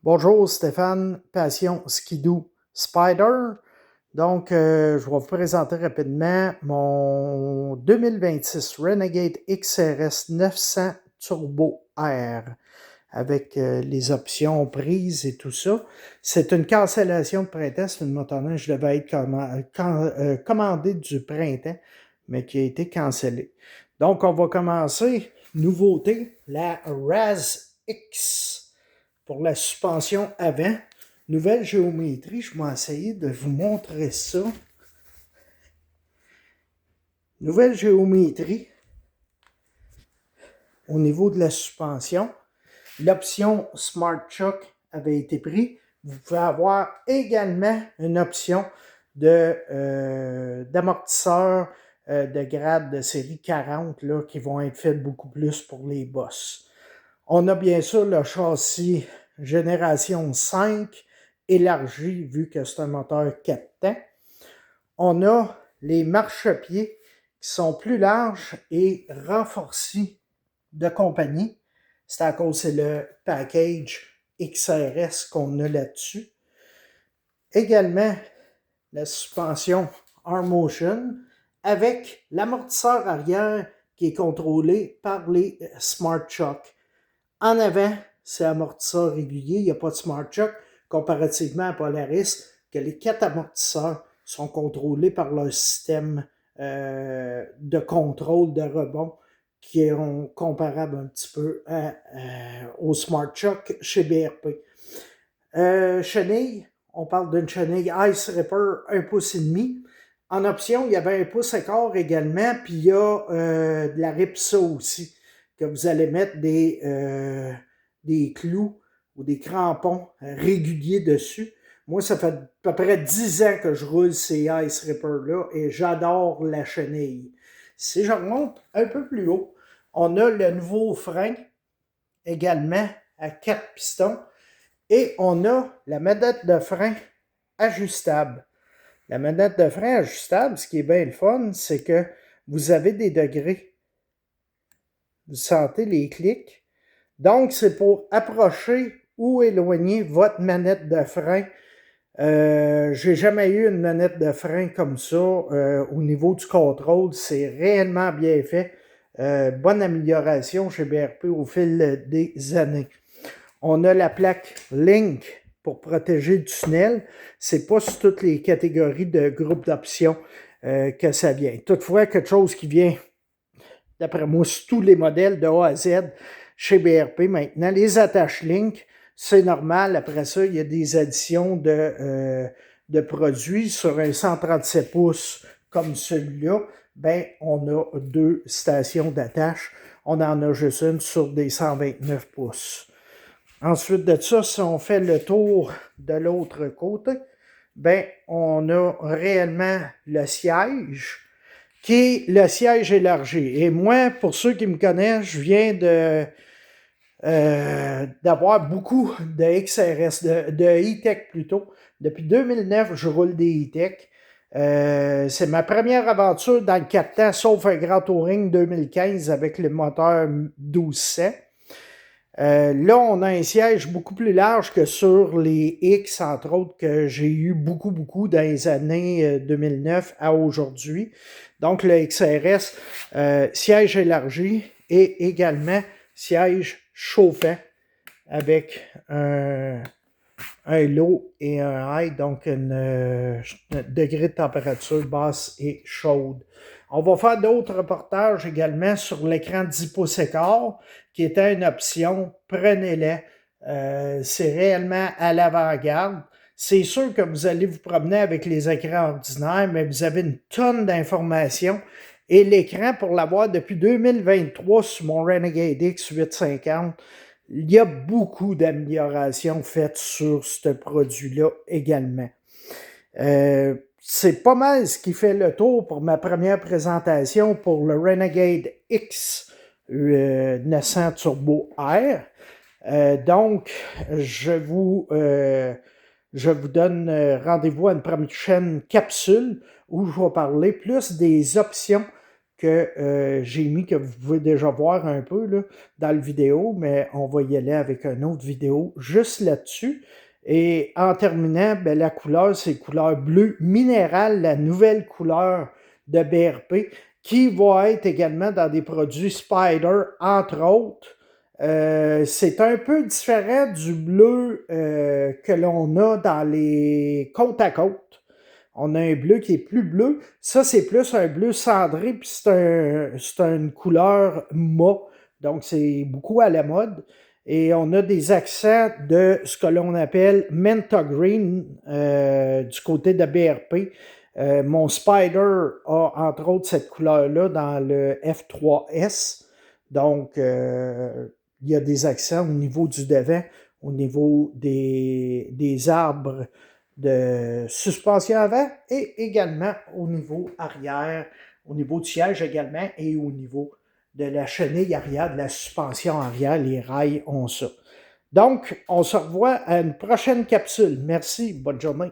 Bonjour Stéphane, Passion Skidoo Spider. Donc, je vais vous présenter rapidement mon 2026 Renegade XRS 900 Turbo R avec les options prises et tout ça. C'est une cancellation de printemps, c'est une motoneige qui devait être commandée du printemps, mais qui a été cancellée. Donc, on va commencer. Nouveauté, la Raz X pour la suspension avant. Nouvelle géométrie, je vais essayer de vous montrer ça. Nouvelle géométrie au niveau de la suspension. L'option Smart Shock avait été prise. Vous pouvez avoir également une option d'amortisseurs de grade de série 40 là, qui vont être faits beaucoup plus pour les bosses. On a bien sûr le châssis génération 5 élargi vu que c'est un moteur 4 temps. On a les marchepieds qui sont plus larges et renforcés de compagnie. C'est à cause c'est le package XRS qu'on a là-dessus. Également, la suspension R-Motion avec l'amortisseur arrière qui est contrôlé par les Smart Shock. En avant, c'est amortisseur régulier, il n'y a pas de Smart Shock, comparativement à Polaris, que les 4 amortisseurs sont contrôlés par leur système de contrôle de rebond qui est comparable un petit peu au Smart Shock chez BRP. Chenille, on parle d'une chenille Ice Ripper 1,5 pouces. En option, il y avait 1 pouce et quart également, puis il y a de la Ripsa aussi, que vous allez mettre des clous ou des crampons réguliers dessus. Moi, ça fait à peu près 10 ans que je roule ces Ice Ripper-là et j'adore la chenille. Si je remonte un peu plus haut, on a le nouveau frein également à 4 pistons et on a la manette de frein ajustable. La manette de frein ajustable, ce qui est bien le fun, c'est que vous avez des degrés. Vous sentez les clics. Donc, c'est pour approcher ou éloigner votre manette de frein. J'ai jamais eu une manette de frein comme ça au niveau du contrôle. C'est réellement bien fait. Bonne amélioration chez BRP au fil des années. On a la plaque Link pour protéger le tunnel. C'est pas sur toutes les catégories de groupes d'options que ça vient. Toutefois, quelque chose qui vient, d'après moi, sur tous les modèles de A à Z chez BRP maintenant. Les attaches Link, c'est normal. Après ça, il y a des additions de produits sur un 137 pouces comme celui-là. Ben, on a 2 stations d'attache. On en a juste une sur des 129 pouces. Ensuite de ça, si on fait le tour de l'autre côté, ben, on a réellement le siège, qui est le siège élargi. Et moi, pour ceux qui me connaissent, je viens d'avoir beaucoup de XRS, de E-Tech plutôt. Depuis 2009, je roule des E-Tech. C'est ma première aventure dans le 4 temps, sauf un Grand Touring 2015 avec le moteur 1200. Là, on a un siège beaucoup plus large que sur les X, entre autres, que j'ai eu beaucoup dans les années 2009 à aujourd'hui. Donc, le XRS, siège élargi et également siège chauffant avec un low et un high, donc un degré de température basse et chaude. On va faire d'autres reportages également sur l'écran 10 pouces et quart, qui était une option, prenez-les. C'est réellement à l'avant-garde. C'est sûr que vous allez vous promener avec les écrans ordinaires, mais vous avez une tonne d'informations. Et l'écran, pour l'avoir depuis 2023 sur mon Renegade X 850, il y a beaucoup d'améliorations faites sur ce produit-là également. C'est pas mal ce qui fait le tour pour ma première présentation pour le Renegade X 900 Turbo R. Donc, je vous donne rendez-vous à une prochaine capsule où je vais parler plus des options que j'ai mis, que vous pouvez déjà voir un peu là, dans la vidéo, mais on va y aller avec une autre vidéo juste là-dessus. Et en terminant, ben, la couleur, c'est couleur bleu minéral, la nouvelle couleur de BRP, qui va être également dans des produits Spider, entre autres. C'est un peu différent du bleu que l'on a dans les côte à côte. On a un bleu qui est plus bleu. Ça, c'est plus un bleu cendré, puis c'est une couleur mat. Donc, c'est beaucoup à la mode. Et on a des accents de ce que l'on appelle Menta Green du côté de BRP. Mon Spider a entre autres cette couleur-là dans le F3S. Donc, il y a des accents au niveau du devant, au niveau des arbres de suspension avant et également au niveau arrière, au niveau du siège également et au niveau de la chenille arrière, de la suspension arrière, les rails ont ça. Donc, on se revoit à une prochaine capsule. Merci, bonne journée.